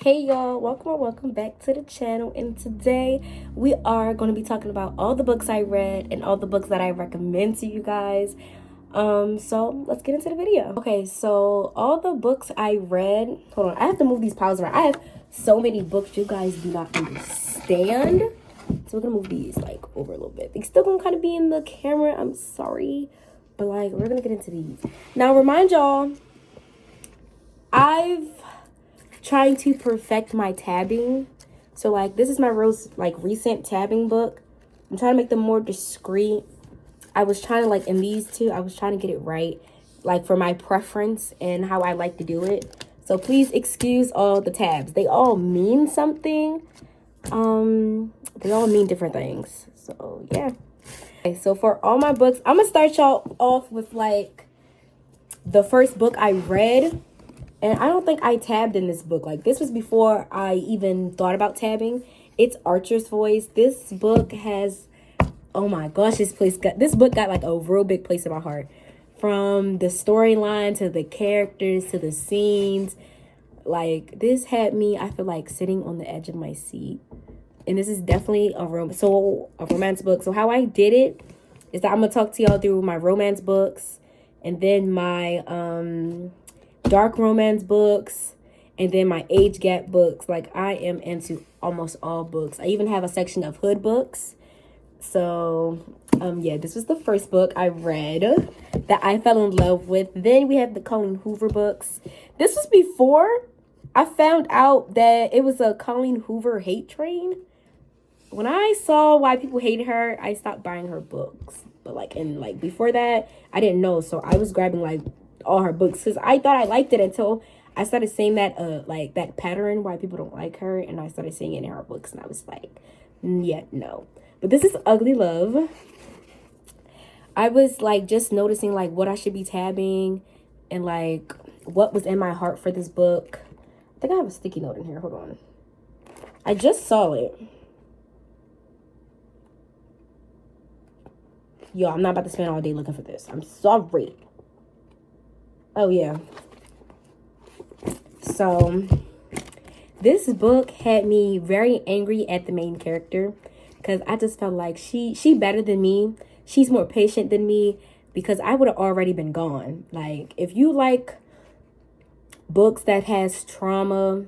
Hey y'all, welcome or welcome back to the channel, and today we are going to be talking about all the books I read and all the books that I recommend to you guys. So let's get into the video. Okay, so all the books I read, hold on, I have to move these piles around. I have so many books you guys do not understand. So we're gonna move these like over a little bit. They still gonna kind of be in the camera, I'm sorry, but like we're gonna get into these. Now remind y'all, I've trying to perfect my tabbing. So like this is my recent tabbing book. I'm trying to make them more discreet. I was trying to like in these two, I was trying to get it right, like for my preference and how I like to do it. So please excuse all the tabs. They all mean something. They all mean different things. So yeah. Okay, so for all my books, I'm gonna start y'all off with like the first book I read. And I don't think I tabbed in this book. Like, this was before I even thought about tabbing. It's Archer's Voice. This book has, oh my gosh, this book got like a real big place in my heart. From the storyline to the characters to the scenes. Like, this had me, I feel like, sitting on the edge of my seat. And this is definitely a romance book. So how I did it is that I'm going to talk to y'all through my romance books. And then my, dark romance books, and then my age gap books. Like, I am into almost all books. I even have a section of hood books. So yeah, this was the first book I read that I fell in love with. Then we have the Colleen Hoover books. This was before I found out that it was a Colleen Hoover hate train. When I saw why people hated her, I stopped buying her books. But like before that, I didn't know, so I was grabbing like all her books because I thought I liked it until I started seeing that like that pattern why people don't like her, and I started seeing it in her books, and I was like, yeah, no. But this is Ugly Love. I was like just noticing like what I should be tabbing and like what was in my heart for this book. I think I have a sticky note in here. Hold on. I just saw it. Yo, I'm not about to spend all day looking for this. I'm sorry. Oh, yeah. So, this book had me very angry at the main character. Because I just felt like she better than me. She's more patient than me. Because I would have already been gone. Like, if you like books that has trauma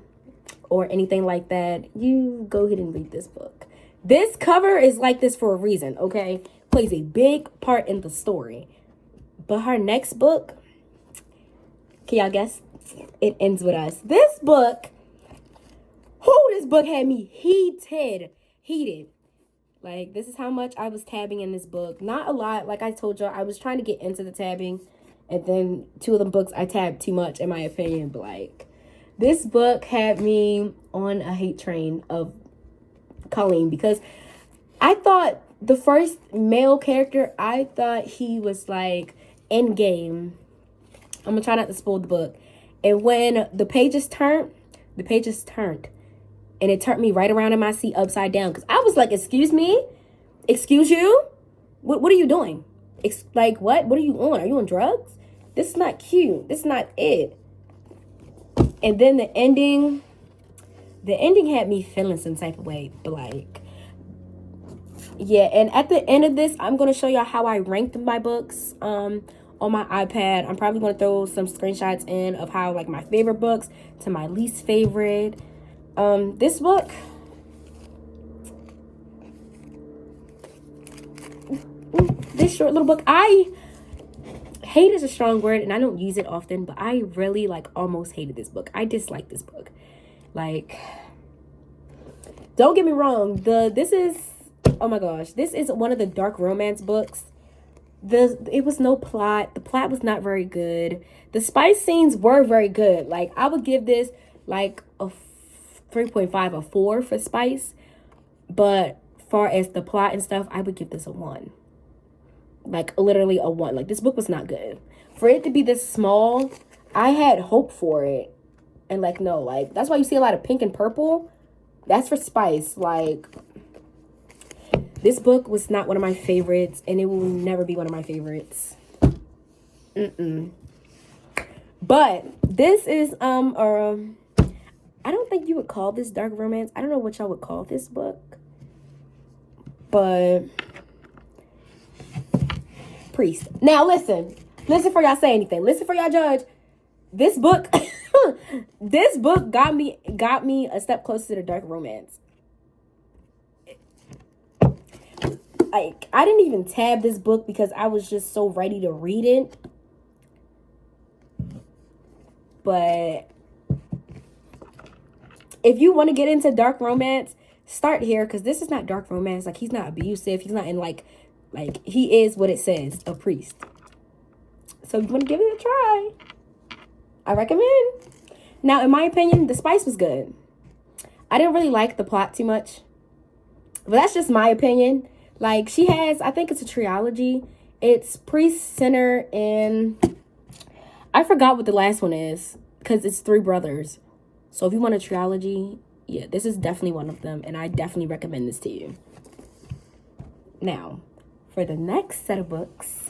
or anything like that, you go ahead and read this book. This cover is like this for a reason, okay? Plays a big part in the story. But her next book, can y'all guess? It ends with us. This book had me heated. Like, this is how much I was tabbing in this book. Not a lot. Like I told y'all, I was trying to get into the tabbing. And then two of the books I tabbed too much, in my opinion. But, like, this book had me on a hate train of Colleen. Because I thought the first male character, I thought he was, like, endgame. I'm going to try not to spoil the book. And when the pages turned. And it turned me right around in my seat upside down. Because I was like, excuse me? Excuse you? What are you doing? Like, what? What are you on? Are you on drugs? This is not cute. This is not it. And then the ending had me feeling some type of way. But, like, yeah. And at the end of this, I'm going to show y'all how I ranked my books. On my iPad. I'm probably going to throw some screenshots in of how like my favorite books to my least favorite. This book, this short little book, I hate is a strong word and I don't use it often, but I really like almost hated this book. I disliked this book. Like, don't get me wrong, this is one of the dark romance books. It was no plot. The plot was not very good. The spice scenes were very good. Like, I would give this like a 3.5, a 4 for spice. But far as the plot and stuff, I would give this a 1. Like, literally a 1. Like, this book was not good. For it to be this small, I had hope for it. And like, no, like, that's why you see a lot of pink and purple. That's for spice. Like, this book was not one of my favorites, and it will never be one of my favorites. But this is I don't think you would call this dark romance. I don't know what y'all would call this book. But Priest. Now listen. Listen for y'all say anything. Listen for y'all judge. This book this book got me a step closer to the dark romance. Like, I didn't even tab this book because I was just so ready to read it. But if you want to get into dark romance, start here, because this is not dark romance. Like, he's not abusive. He's not in like he is what it says, a priest. So you want to give it a try, I recommend. Now, in my opinion, The Spice was good. I didn't really like the plot too much, but that's just my opinion. Like, she has, I think it's a trilogy. It's Priest, Sinner, and I forgot what the last one is, because it's 3 brothers. So if you want a trilogy, yeah, this is definitely one of them, and I definitely recommend this to you. Now, for the next set of books,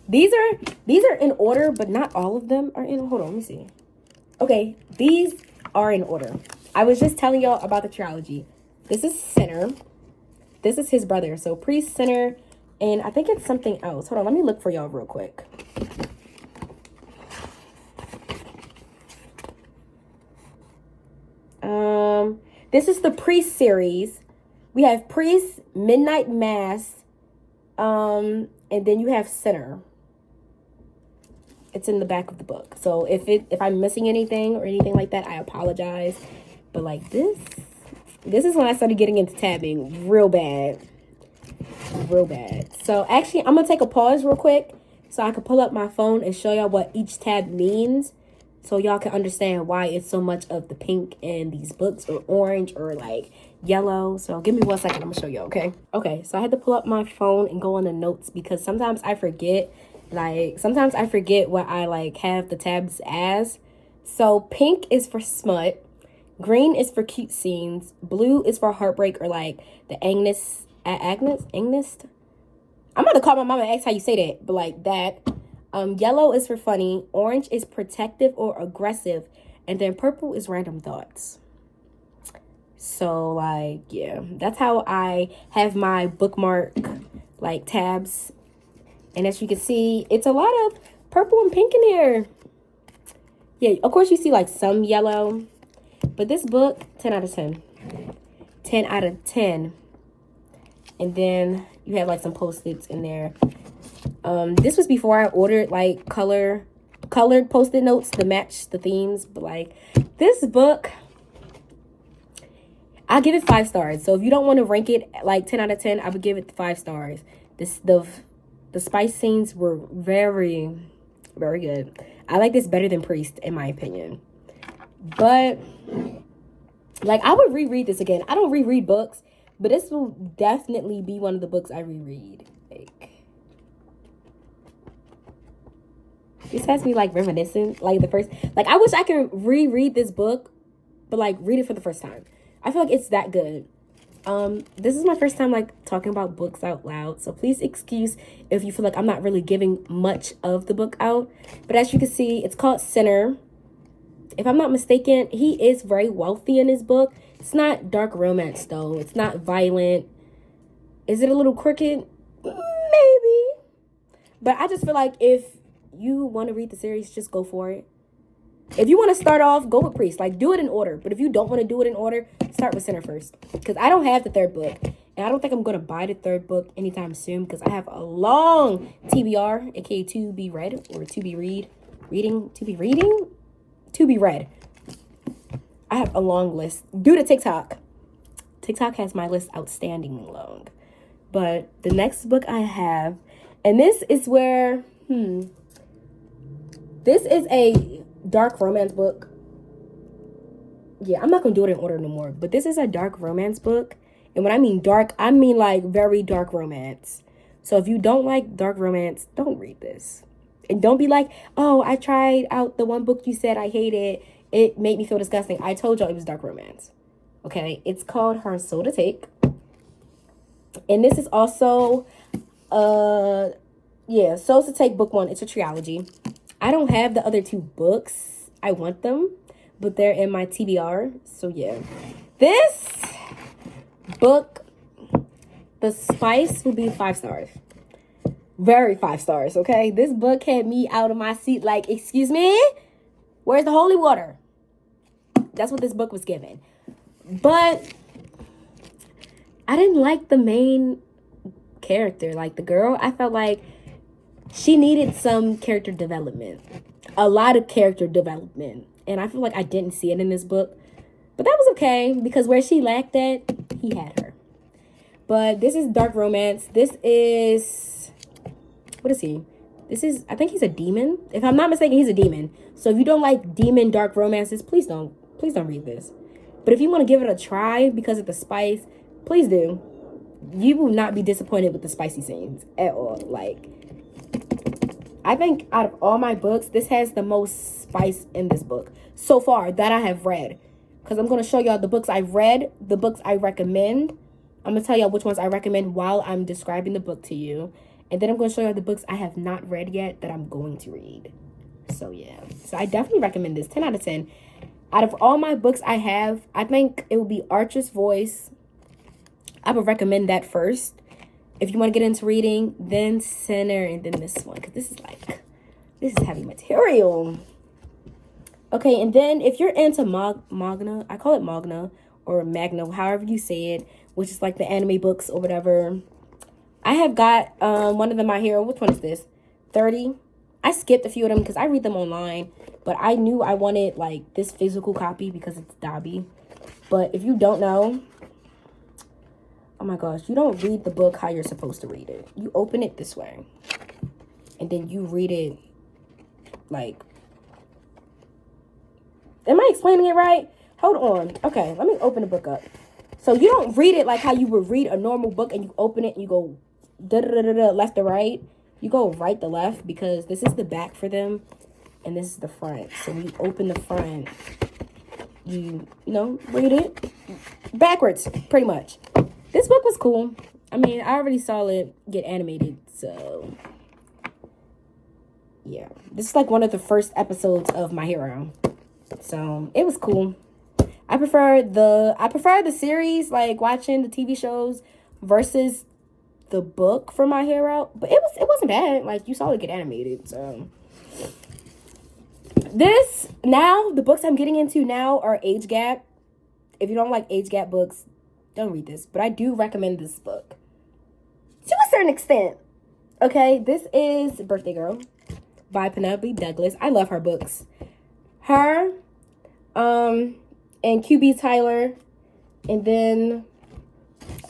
these are in order, but not all of them are in. Hold on, let me see. Okay, these are in order. I was just telling y'all about the trilogy. This is Sinner. This is his brother. So Priest, Sinner, and I think it's something else. Hold on, let me look for y'all real quick. This is the Priest series. We have Priest, Midnight Mass, and then you have Sinner. It's in the back of the book. So if I'm missing anything or anything like that, I apologize. But like this is when I started getting into tabbing real bad. Real bad. So actually, I'm going to take a pause real quick so I can pull up my phone and show y'all what each tab means, so y'all can understand why it's so much of the pink in these books, or orange, or like yellow. So give me 1 second. I'm going to show you, okay? Okay, so I had to pull up my phone and go on the notes, because sometimes I forget. Like, sometimes I forget what I like have the tabs as. So pink is for smut. Green is for cute scenes. Blue is for heartbreak, or like the Agnes. I'm going to call my mama and ask how you say that, but like that. Yellow is for funny. Orange is protective or aggressive. And then purple is random thoughts. So like, yeah, that's how I have my bookmark like tabs. And as you can see, it's a lot of purple and pink in here. Yeah, of course you see like some yellow. But this book, 10 out of 10. 10 out of 10. And then you have like some Post-its in there. This was before I ordered like colored Post-it notes to match the themes. But like, this book, I'll give it 5 stars. So if you don't want to rank it like 10 out of 10, I would give it 5 stars. The spice scenes were very, very good. I like this better than Priest, in my opinion. But like, I would reread this again. I don't reread books, but this will definitely be one of the books I reread. Like, this has me like reminiscent. Like I wish I could reread this book, but like read it for the first time. I feel like it's that good. This is my first time like talking about books out loud, so please excuse if you feel like I'm not really giving much of the book out. But as you can see, it's called Sinner. If I'm not mistaken, he is very wealthy in his book. It's not dark romance though. It's not violent. Is it a little crooked? Maybe. But I just feel like if you want to read the series, just go for it. If you want to start off, go with Priest. Like, do it in order. But if you don't want to do it in order, start with Sinner first. Because I don't have the 3rd book. And I don't think I'm going to buy the 3rd book anytime soon. Because I have a long TBR, aka to be read, or to be reading. To be read. I have a long list. Due to TikTok. TikTok has my list outstanding long. But the next book I have, and this is where, this is a dark romance book. Yeah, I'm not gonna do it in order no more, but this is a dark romance book. And when I mean dark, I mean like very dark romance. So if you don't like dark romance, don't read this. And don't be like, oh, I tried out the one book you said I hated, it made me feel disgusting. I told y'all it was dark romance. Okay, it's called Her Soul to Take. And this is also Soul to Take book 1. It's a trilogy. I don't have the other 2 books. I want them, but they're in my TBR. So yeah, this book, The Spice, will be 5 stars. Very 5 stars, okay? This book had me out of my seat like, excuse me? Where's the holy water? That's what this book was given. But I didn't like the main character, like the girl. I felt like she needed some character development. A lot of character development. And I feel like I didn't see it in this book. But that was okay, because where she lacked at, he had her. But this is dark romance. This is... What is he? This is... I think he's a demon. If I'm not mistaken, he's a demon. So if you don't like demon dark romances, please don't read this. But if you want to give it a try because of the spice, please do. You will not be disappointed with the spicy scenes at all. Like, I think out of all my books, this has the most spice in this book so far that I have read. Because I'm going to show y'all the books I've read, the books I recommend. I'm going to tell y'all which ones I recommend while I'm describing the book to you. And then I'm going to show y'all the books I have not read yet that I'm going to read. So, yeah. So, I definitely recommend this. 10 out of 10. Out of all my books I have, I think it will be Archer's Voice. I would recommend that first. If you want to get into reading, then Sinner, and then this one. Because this is heavy material. Okay, and then if you're into Magna, I call it Magna or Magna, however you say it, which is like the anime books or whatever. I have got one of them, My Hero. Which one is this? 30. I skipped a few of them because I read them online. But I knew I wanted like this physical copy because it's Dobby. But if you don't know, oh my gosh, you don't read the book how you're supposed to read it. You open it this way. And then you read it like... Am I explaining it right? Hold on. Okay, let me open the book up. So you don't read it like how you would read a normal book and you open it and you go da-da-da-da-da, left to right. You go right to left because this is the back for them and this is the front. So when you open the front, you know, read it backwards, pretty much. This book was cool. I mean, I already saw it get animated, so yeah. This is like one of the first episodes of My Hero. So it was cool. I prefer the series, like watching the TV shows versus the book for My Hero. But it wasn't bad. Like you saw it get animated. So the books I'm getting into now are age gap. If you don't like age gap books, don't read this. But I do recommend this book to a certain extent. Okay, this is Birthday Girl by Penelope Douglas. I love her books. Her, and QB Tyler, and then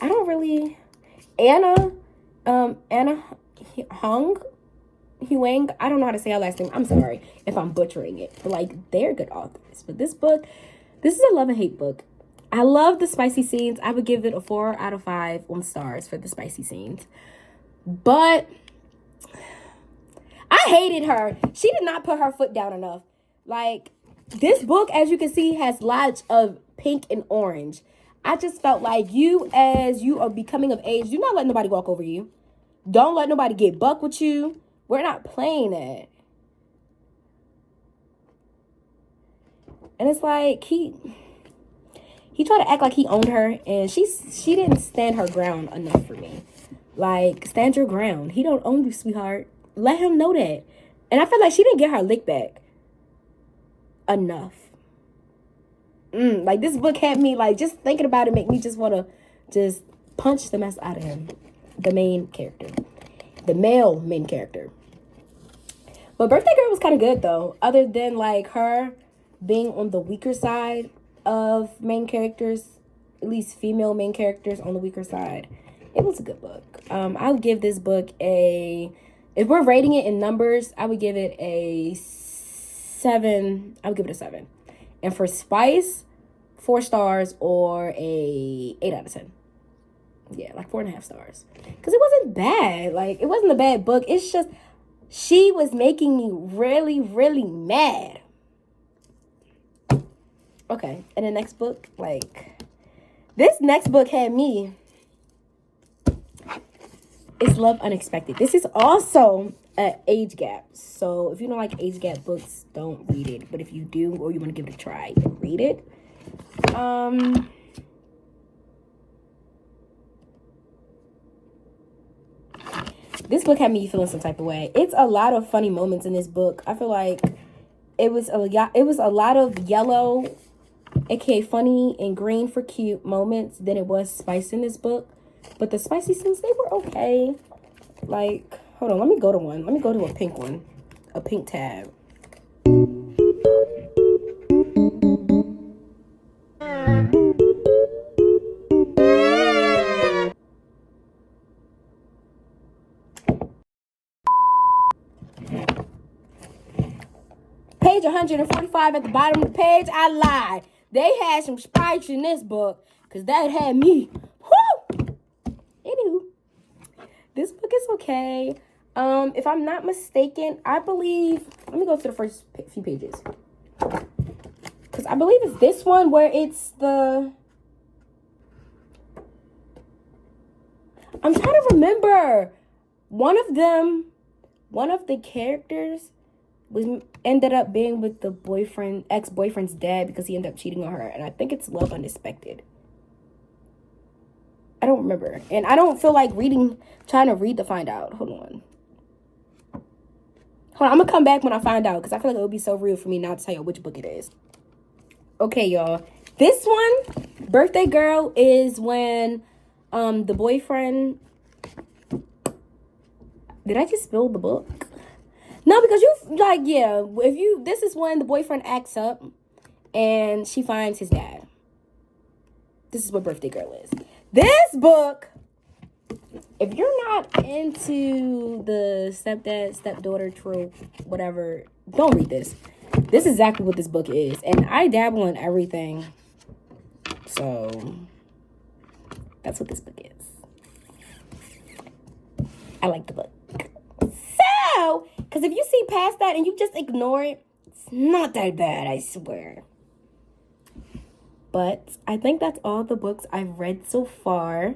Anna Huang. I don't know how to say her last name. I'm sorry if I'm butchering it, but like they're good authors. But this is a love and hate book. I love the spicy scenes. I would give it a 4 out of 5 on stars for the spicy scenes. But I hated her. She did not put her foot down enough. Like, this book, as you can see, has lots of pink and orange. I just felt like you, as you are becoming of age, do not let nobody walk over you. Don't let nobody get buck with you. We're not playing that. And it's like, he tried to act like he owned her, and she didn't stand her ground enough for me. Like, stand your ground. He don't own you, sweetheart. Let him know that. And I feel like she didn't get her lick back enough. Like, this book had me, like, just thinking about it make me just want to just punch the mess out of him. The main character. The male main character. But Birthday Girl was kind of good, though. Other than, like, her being on the weaker side of main characters. At least female main characters on the weaker side. It was a good book. I would give this book a... If we're rating it in numbers, I would give it a 7. I would give it a 7. And for spice, 4 stars or a 8 out of 10. Yeah, like 4.5 stars. Because it wasn't bad. Like, it wasn't a bad book. It's just, she was making me really, really mad. Okay, and the next book, like, this next book had me. It's Love Unexpected. This is also age gap. So if you don't like age gap books, don't read it. But if you do, or you want to give it a try, then read it. This book had me feeling some type of way. It's a lot of funny moments in this book. I feel like it was a lot of yellow, aka funny, and green for cute moments than it was spice in this book. But the spicy scenes, they were okay. Like, hold on, let me go to one. Let me go to a pink one. A pink tab. Page 145 at the bottom of the page. I lied. They had some spice in this book, because that had me. Whoo! Anywho, this book is okay. If I'm not mistaken, I believe, let me go to the first few pages, because I believe it's this one where it's the, I'm trying to remember, one of the characters ended up being with the ex-boyfriend's dad, because he ended up cheating on her, and I think it's Love Unexpected. I don't remember, and I don't feel like trying to read to find out. Hold on, I'm gonna come back when I find out, because I feel like it would be so real for me not to tell you which book it is. Okay, y'all, this one, Birthday Girl, is when the boyfriend, did I just spill the book? No, because this is when the boyfriend acts up and she finds his dad. This is what Birthday Girl is. This book, if you're not into the stepdad, stepdaughter trope, whatever, don't read this. This is exactly what this book is. And I dabble in everything. So, that's what this book is. I like the book. So, because if you see past that and you just ignore it, it's not that bad, I swear. But I think that's all the books I've read so far.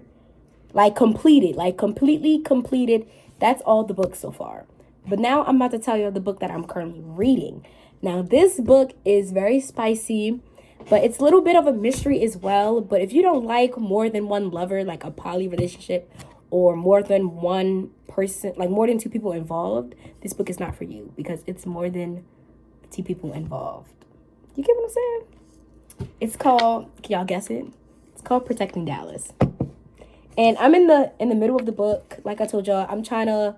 Completely completed. That's all the books so far. But now I'm about to tell you the book that I'm currently reading. Now, this book is very spicy, but it's a little bit of a mystery as well. But if you don't like more than one lover, like a poly relationship, or more than one person, like more than two people involved, this book is not for you, because it's more than two people involved. You get what I'm saying? It's called, can y'all guess it? It's called Protecting Dallas. And I'm in the middle of the book. Like I told y'all, I'm trying to,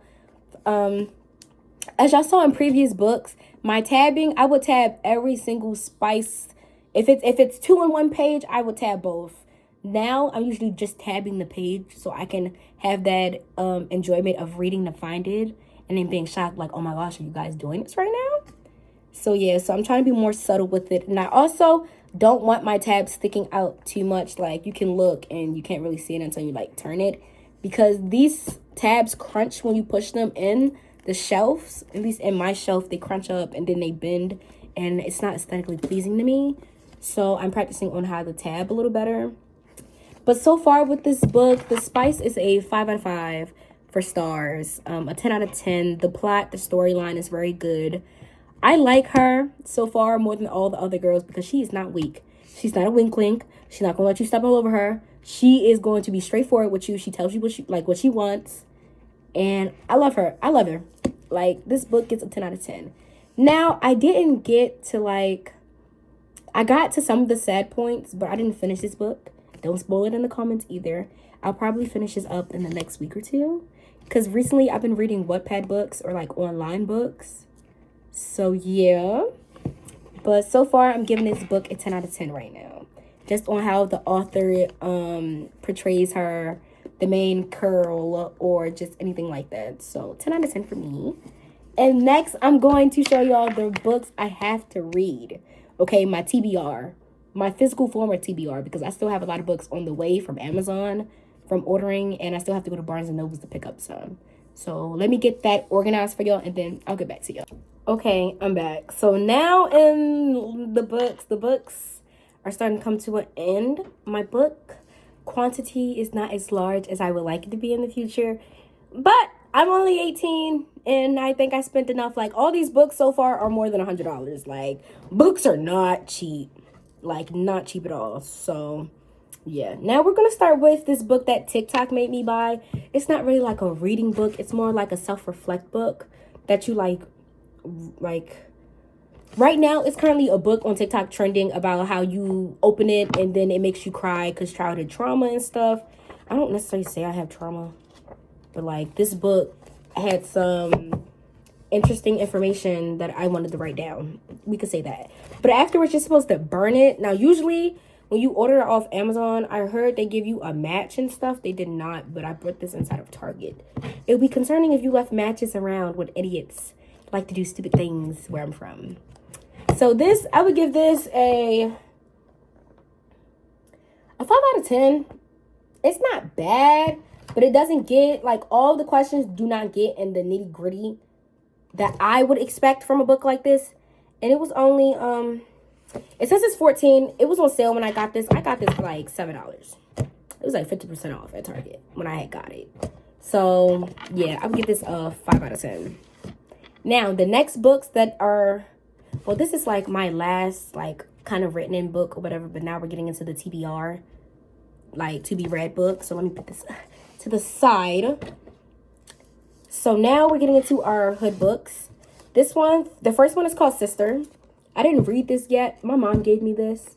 as y'all saw in previous books, my tabbing, I would tab every single spice. If it's 2 on one page, I would tab both. Now I'm usually just tabbing the page so I can have that enjoyment of reading to find it and then being shocked, like, oh my gosh, are you guys doing this right now? So yeah, so I'm trying to be more subtle with it. And I also don't want my tabs sticking out too much. Like, you can look and you can't really see it until you like turn it, because these tabs crunch when you push them in the shelves. At least in my shelf, they crunch up and then they bend, and it's not aesthetically pleasing to me. So I'm practicing on how to tab a little better. But so far with this book, the spice is a 5 out of 5 for stars. A 10 out of 10. The plot, the storyline is very good. I like her so far more than all the other girls, because she is not weak. She's not a wink. She's not going to let you step all over her. She is going to be straightforward with you. She tells you what she wants. And I love her. Like, this book gets a 10 out of 10. Now, I didn't get to I got to some of the sad points, but I didn't finish this book. Don't spoil it in the comments either. I'll probably finish this up in the next week or two, because recently I've been reading Wattpad books, or like online books. So yeah, but so far I'm giving this book a 10 out of 10 right now, just on how the author portrays her, the main girl, or just anything like that. So 10 out of 10 for me. And next I'm going to show y'all the books I have to read. Okay, my TBR. My physical form of TBR, because I still have a lot of books on the way from Amazon, from ordering, and I still have to go to Barnes & Nobles to pick up some. So let me get that organized for y'all, and then I'll get back to y'all. Okay, I'm back. So now in the books are starting to come to an end. My book quantity is not as large as I would like it to be in the future, but I'm only 18 and I think I spent enough. Like, all these books so far are more than $100. Like, books are not cheap. Like, not cheap at all. So, yeah. Now we're going to start with this book that TikTok made me buy. It's not really like a reading book. It's more like a self-reflect book that you like right now. It's currently a book on TikTok trending about how you open it and then it makes you cry because childhood trauma and stuff. I don't necessarily say I have trauma, but like, this book had some interesting information that I wanted to write down. We could say that. But afterwards, you're supposed to burn it. Now, usually when you order it off Amazon, I heard they give you a match and stuff. They did not, but I bought this inside of Target. It would be concerning if you left matches around when idiots like to do stupid things where I'm from. So this, I would give this a 5 out of 10. It's not bad, but it doesn't get, like, all the questions do not get in the nitty gritty that I would expect from a book like this. And it was only, it says it's 14. It was on sale when I got this. I got this for like $7. It was like 50% off at Target when I had got it. So, yeah, I would give this a 5 out of 10. Now, the next books that are, well, this is like my last, like, kind of written in book or whatever, but now we're getting into the TBR, like, to be read book. So let me put this to the side. So now we're getting into our hood books. This one, the first one is called Sister. I didn't read this yet. My mom gave me this,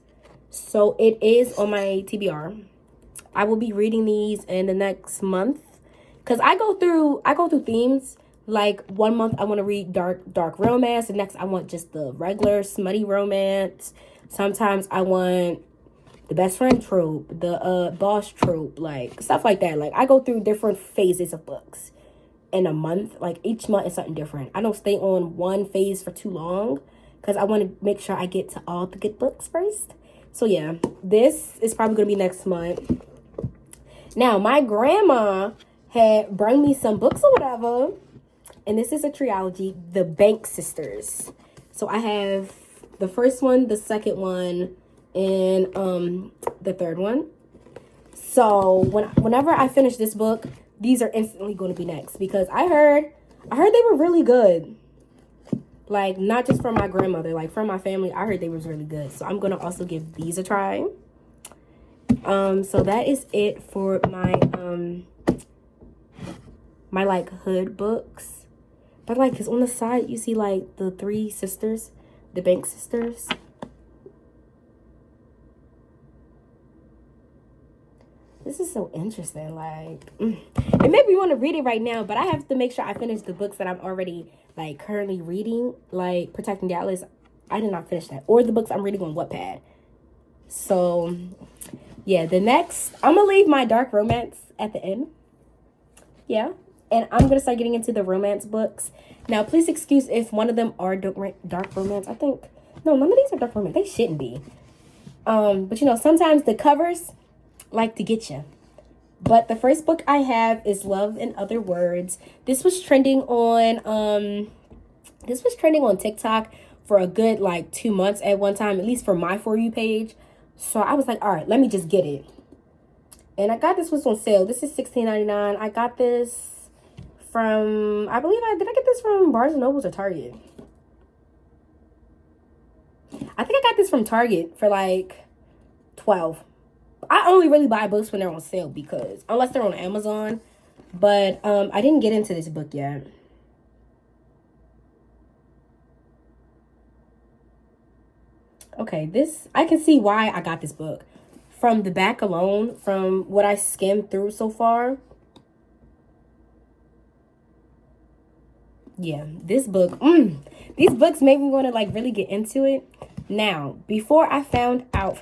so it is on my TBR. I will be reading these in the next month because I go through themes. Like, 1 month I want to read dark romance, the next I want just the regular smutty romance. Sometimes I want the best friend trope, the boss trope, like stuff like that. Like, I go through different phases of books in a month. Like, each month is something different. I don't stay on one phase for too long because I want to make sure I get to all the good books first. So yeah, this is probably gonna be next month. Now, my grandma had brought me some books or whatever, and this is a trilogy, The Banks Sisters. So I have the first one, the second one, and the third one. So whenever I finish this book, these are instantly going to be next because I heard they were really good. Like, not just from my grandmother, like from my family, I heard they was really good. So I'm going to also give these a try. So that is it for my my like hood books. But like, cause on the side you see like the three sisters, the Banks sisters. This is so interesting. Like, it made me want to read it right now, but I have to make sure I finish the books that I'm already like currently reading, like Protecting Dallas. I did not finish that, or the books I'm reading on Wattpad. So yeah, the next, I'm gonna leave my dark romance at the end. Yeah, and I'm gonna start getting into the romance books. Now, please excuse if one of them are dark romance. I think, no, none of these are dark romance. They shouldn't be. But you know, sometimes the covers like to get you. But the first book I have is Love in Other Words. This was trending on TikTok for a good like 2 months at one time, at least for my For You page. So I was like, all right, let me just get it. And I got this was on sale. This is $16.99. I got this from, did I get this from Barnes & Nobles or Target? I think I got this from Target for like $12. I only really buy books when they're on sale because, unless they're on Amazon. But I didn't get into this book yet. Okay, this, I can see why I got this book. From the back alone, from what I skimmed through so far. Yeah, this book, these books made me want to like really get into it. Now, before I found out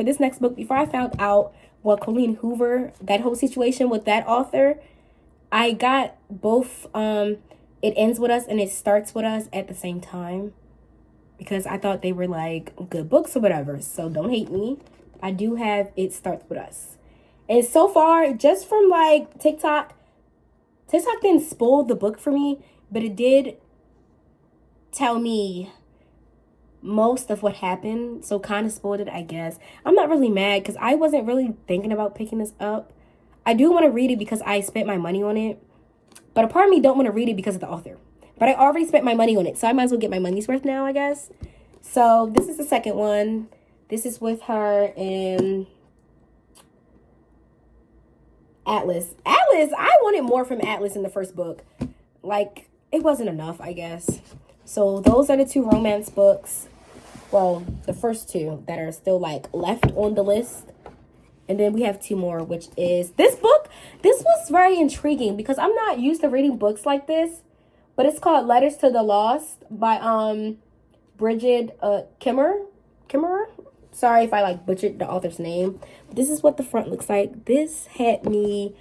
what Colleen Hoover, that whole situation with that author, I got both It Ends With Us and It Starts With Us at the same time because I thought they were like good books or whatever. So don't hate me. I do have It Starts With Us. And so far, just from like TikTok didn't spoil the book for me, but it did tell me most of what happened, so kind of spoiled it, I guess. I'm not really mad because I wasn't really thinking about picking this up. I do want to read it because I spent my money on it, But a part of me don't want to read it because of the author. But I already spent my money on it, so I might as well get my money's worth now, I guess. So this is the second one. This is with her and Atlas. Atlas, I wanted more from Atlas in the first book. Like, it wasn't enough, I guess. So those are the 2 romance books. Well, the first 2 that are still, like, left on the list. And then we have 2 more, which is this book. This was very intriguing because I'm not used to reading books like this. But it's called Letters to the Lost by Bridget Kimmerer. Sorry if I like butchered the author's name. But this is what the front looks like. This had me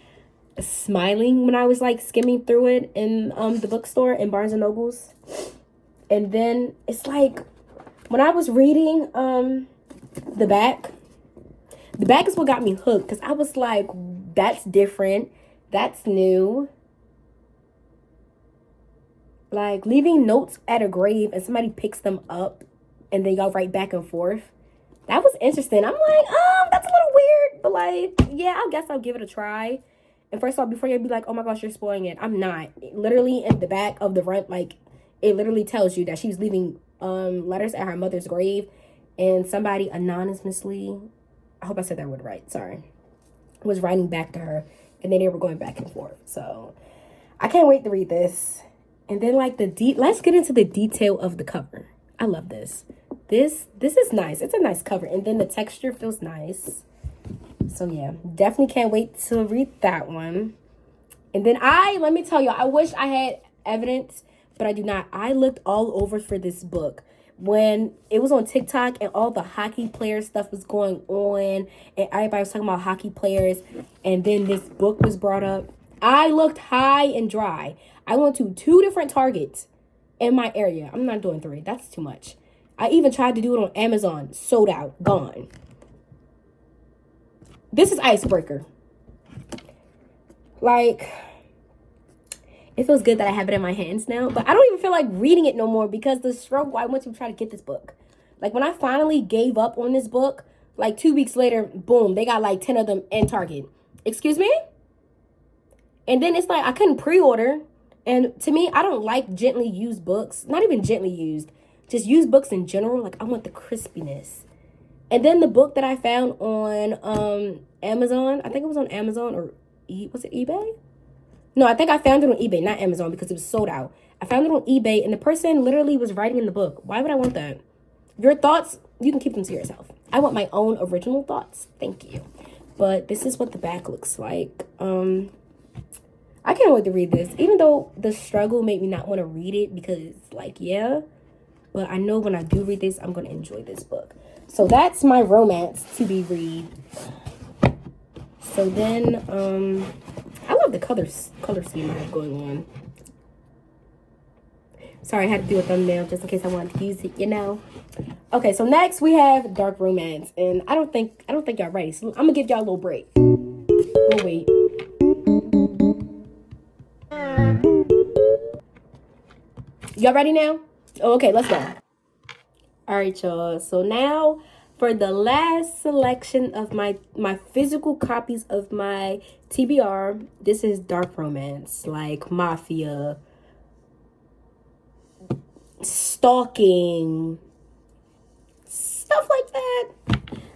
smiling when I was like skimming through it in the bookstore in Barnes and Nobles. And then it's like when I was reading the back is what got me hooked, because I was like, that's different, that's new. Like, leaving notes at a grave and somebody picks them up and they go right back and forth. That was interesting. I'm like, that's a little weird. But, like, yeah, I guess I'll give it a try. And first of all, before you be like, oh my gosh, you're spoiling it. I'm not. Literally in the back of the front, like, it literally tells you that she's leaving letters at her mother's grave. And somebody anonymously, I hope I said that word right, sorry, was writing back to her. And then they were going back and forth. So, I can't wait to read this. And then, like, let's get into the detail of the cover. I love this. This is nice. It's a nice cover. And then the texture feels nice. So, yeah. Definitely can't wait to read that one. And then let me tell you, I wish I had evidence, but I do not. I looked all over for this book. When it was on TikTok and all the hockey player stuff was going on, and everybody was talking about hockey players, and then this book was brought up, I looked high and dry. I went to 2 different Targets in my area. I'm not doing 3. That's too much. I even tried to do it on Amazon. Sold out. Gone. This is Icebreaker. Like, it feels good that I have it in my hands now. But I don't even feel like reading it no more because the struggle I went to try to get this book. Like, when I finally gave up on this book, like 2 weeks later, boom, they got like 10 of them in Target. Excuse me? And then it's like I couldn't pre-order. And to me, I don't like gently used books. Not even gently used. Just used books in general. Like, I want the crispiness. And then the book that I found on Amazon. I think it was on Amazon or was it eBay? No, I think I found it on eBay, not Amazon, because it was sold out. I found it on eBay, and the person literally was writing in the book. Why would I want that? Your thoughts, you can keep them to yourself. I want my own original thoughts. Thank you. But this is what the back looks like. I can't wait to read this, even though the struggle made me not want to read it because, like, yeah. But I know when I do read this, I'm going to enjoy this book. So that's my romance to be read. So then, I love the color scheme I have going on. Sorry, I had to do a thumbnail just in case I wanted to use it, you know. Okay, so next we have dark romance, and I don't think y'all ready. So I'm gonna give y'all a little break. We'll wait. Y'all ready now? Oh, okay, let's go. All right, y'all. So now for the last selection of my physical copies of my TBR, this is dark romance, like mafia, stalking, stuff like that.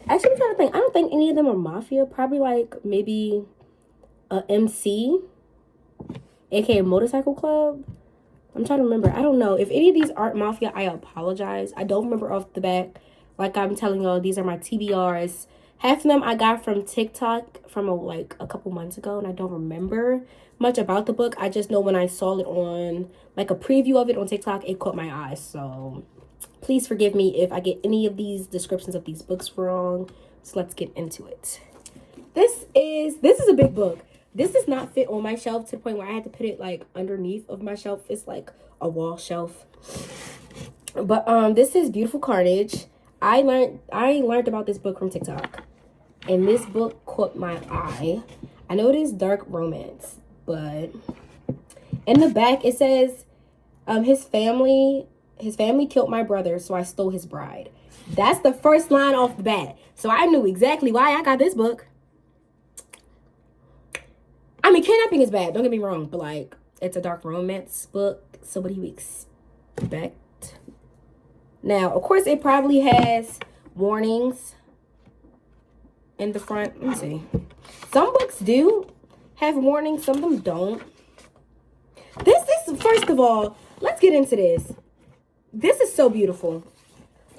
Actually, I'm trying to think. I don't think any of them are mafia. Probably like maybe a MC, aka Motorcycle Club. I'm trying to remember. I don't know. If any of these aren't mafia, I apologize. I don't remember off the bat. Like I'm telling y'all, these are my TBRs. Half of them I got from TikTok from a couple months ago, and I don't remember much about the book. I just know when I saw it on, like a preview of it on TikTok, it caught my eye. So please forgive me if I get any of these descriptions of these books wrong. So let's get into it. This is a big book. This does not fit on my shelf to the point where I had to put it like underneath of my shelf. It's like a wall shelf. But this is Beautiful Carnage. I learned about this book from TikTok. And this book caught my eye. I know it is dark romance, but in the back it says his family killed my brother, so I stole his bride. That's the first line off the bat. So I knew exactly why I got this book. I mean, kidnapping is bad, don't get me wrong, but like, It's a dark romance book. So what do you expect? Now, of course, it probably has warnings in the front. Let me see. Some books do have warnings. Some of them don't. This is, first of all, let's get into this. This is so beautiful.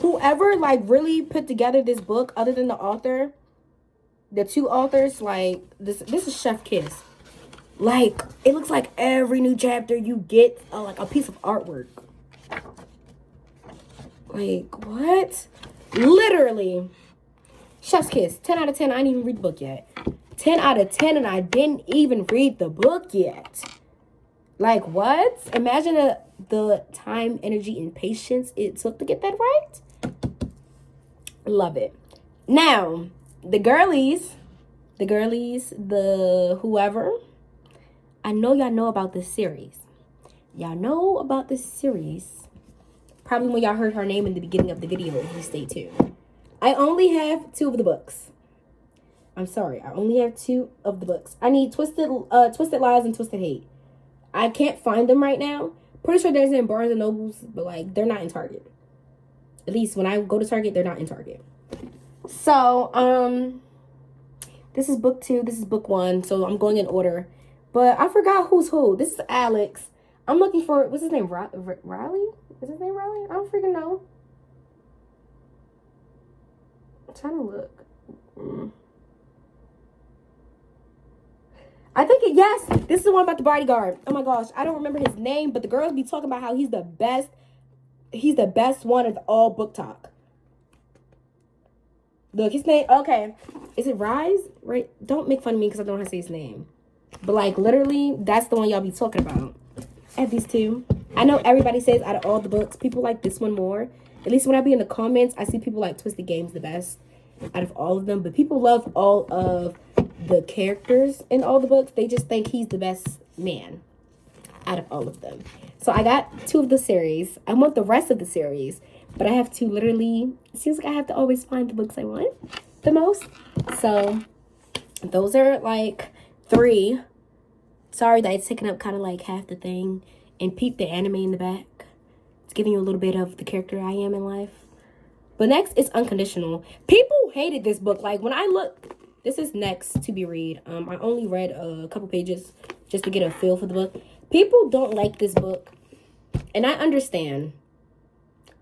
Whoever, like, really put together this book, other than the author, the two authors, like, this is Chef Kiss. Like, it looks like every new chapter you get, like, a piece of artwork. Like, what? Literally. Chef's Kiss. 10 out of 10. I didn't even read the book yet. 10 out of 10, and I didn't even read the book yet. Like, what? Imagine the time, energy, and patience it took to get that right. Love it. Now, the girlies, the whoever, I know y'all know about this series. Y'all know about this series. Probably when y'all heard her name in the beginning of the video, if you stay tuned. I only have 2 of the books. I'm sorry, I only have 2 of the books. I need Twisted Lies and Twisted Hate. I can't find them right now. Pretty sure there's in Barnes and Nobles, but like they're not in Target. At least when I go to Target, they're not in Target. So, this is book 2. This is book 1. So I'm going in order. But I forgot who's who. This is Alex. I'm looking for, what's his name? Riley? Is his name Riley? I don't freaking know. I'm trying to look. I think yes, this is the one about the bodyguard. Oh my gosh, I don't remember his name, but the girls be talking about how he's the best. He's the best one of all book talk. Look, his name, okay. Is it Rise? Right? Don't make fun of me because I don't know how to say his name. But like literally, that's the one y'all be talking about. I have these 2. I know everybody says out of all the books, people like this one more. At least when I be in the comments, I see people like Twisted Games the best out of all of them. But people love all of the characters in all the books. They just think he's the best man out of all of them. So I got 2 of the series. I want the rest of the series, but I have to literally, it seems like I have to always find the books I want the most. So those are like 3. Sorry that it's taking up kind of like half the thing. And peep the anime in the back. It's giving you a little bit of the character I am in life. But next is Unconditional. People hated this book. Like when I look, this is next to be read. I only read a couple pages just to get a feel for the book. People don't like this book. And I understand.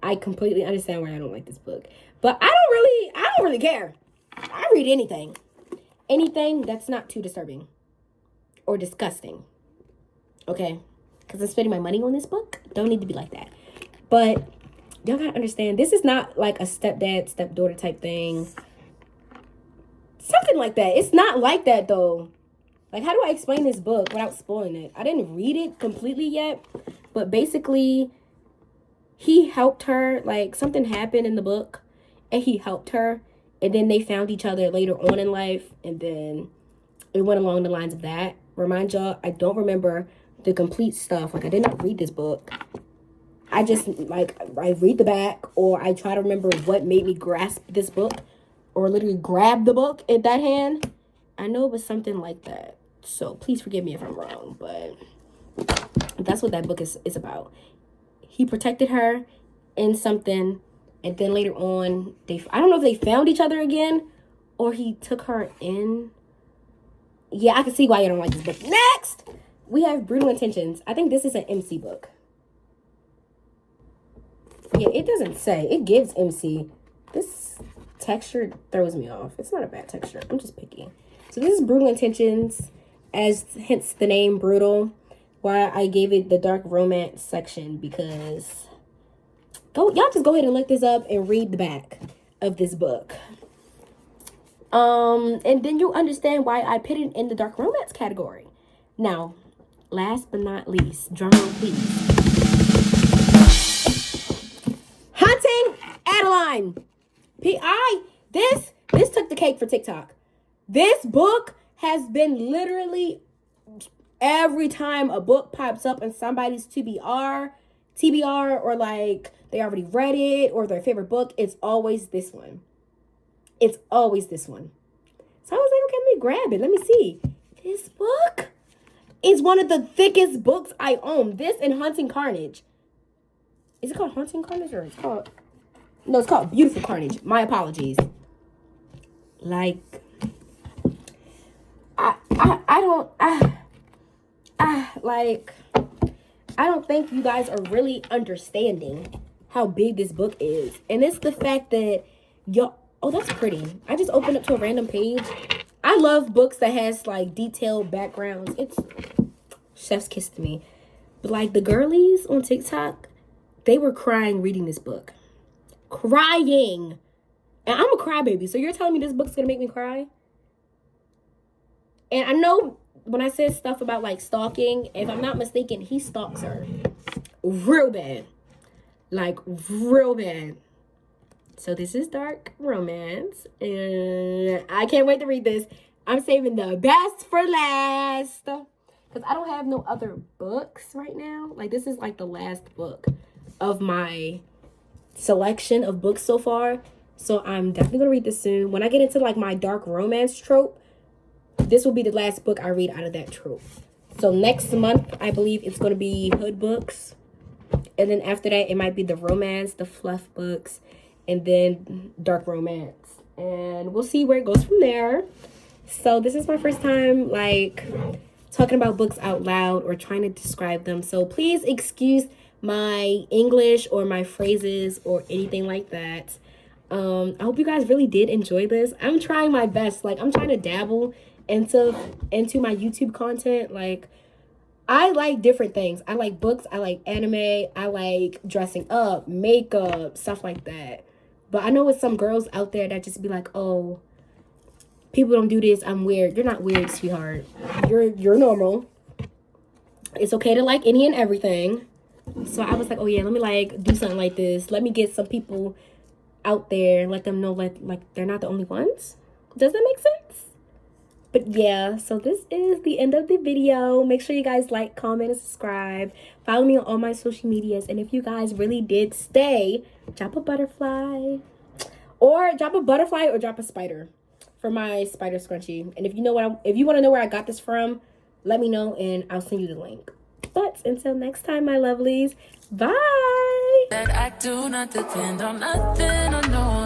I completely understand why I don't like this book. But I don't really care. I read anything. Anything that's not too disturbing or disgusting. Okay? Because I'm spending my money on this book. Don't need to be like that. But y'all gotta understand, this is not like a stepdad, stepdaughter type thing. Something like that. It's not like that though. Like, how do I explain this book without spoiling it? I didn't read it completely yet. But basically, he helped her. Like, something happened in the book. And he helped her. And then they found each other later on in life. And then it went along the lines of that. Remind y'all, I don't remember the complete stuff. Like, I did not read this book. I just, like, I read the back, or I try to remember what made me grasp this book, or literally grab the book in that hand. I know it was something like that. So please forgive me if I'm wrong, but that's what that book is about. He protected her in something, and then later on, I don't know if they found each other again, or he took her in. Yeah, I can see why you don't like this book. Next, we have Brutal Intentions. I think this is an MC book. Yeah, it doesn't say. It gives MC. This texture throws me off. It's not a bad texture. I'm just picky. So this is Brutal Intentions, as hence the name Brutal. Why I gave it the dark romance section, because y'all just go ahead and look this up and read the back of this book. And then you'll understand why I put it in the dark romance category. Now, last but not least, drumroll please. Hunting Adeline. This took the cake for TikTok. This book has been literally every time a book pops up in somebody's TBR, or like they already read it or their favorite book, it's always this one. It's always this one. So I was like, okay, let me grab it. Let me see. This book. is one of the thickest books I own. This and Haunting Carnage. Is it called Haunting Carnage or it's called... No, it's called Beautiful Carnage. My apologies. Like, I don't think you guys are really understanding how big this book is. And it's the fact that y'all... Oh, that's pretty. I just opened up to a random page. I love books that has, like, detailed backgrounds. It's... Chef's kiss to me. But, like, the girlies on TikTok, they were crying reading this book. Crying. And I'm a crybaby. So you're telling me this book's going to make me cry? And I know when I said stuff about, like, stalking, if I'm not mistaken, he stalks her. Real bad. Like, real bad. So this is dark romance. And I can't wait to read this. I'm saving the best for last. Because I don't have no other books right now. Like, this is, like, the last book of my selection of books so far. So I'm definitely going to read this soon. When I get into, like, my dark romance trope, this will be the last book I read out of that trope. So next month, I believe it's going to be hood books. And then after that, it might be the romance, the fluff books, and then dark romance. And we'll see where it goes from there. So this is my first time, like, talking about books out loud or trying to describe them. So please excuse my English or my phrases or anything like that. I hope you guys really did enjoy this. I'm trying my best. Like, I'm trying to dabble into my YouTube content. Like, I like different things. I like books. I like anime. I like dressing up, makeup, stuff like that. But I know with some girls out there that just be like, oh, people don't do this, I'm weird. You're not weird, sweetheart. You're normal. It's okay to like any and everything. So I was like, oh yeah, let me like do something like this. Let me get some people out there and let them know like they're not the only ones. Does that make sense? But yeah, so this is the end of the video. Make sure you guys like, comment, and subscribe. Follow me on all my social medias. And if you guys really did stay, drop a butterfly. Or drop a butterfly or drop a spider for my spider scrunchie. And if you want to know where I got this from, let me know and I'll send you the link. But until next time, my lovelies, bye. That I do not depend on nothing or no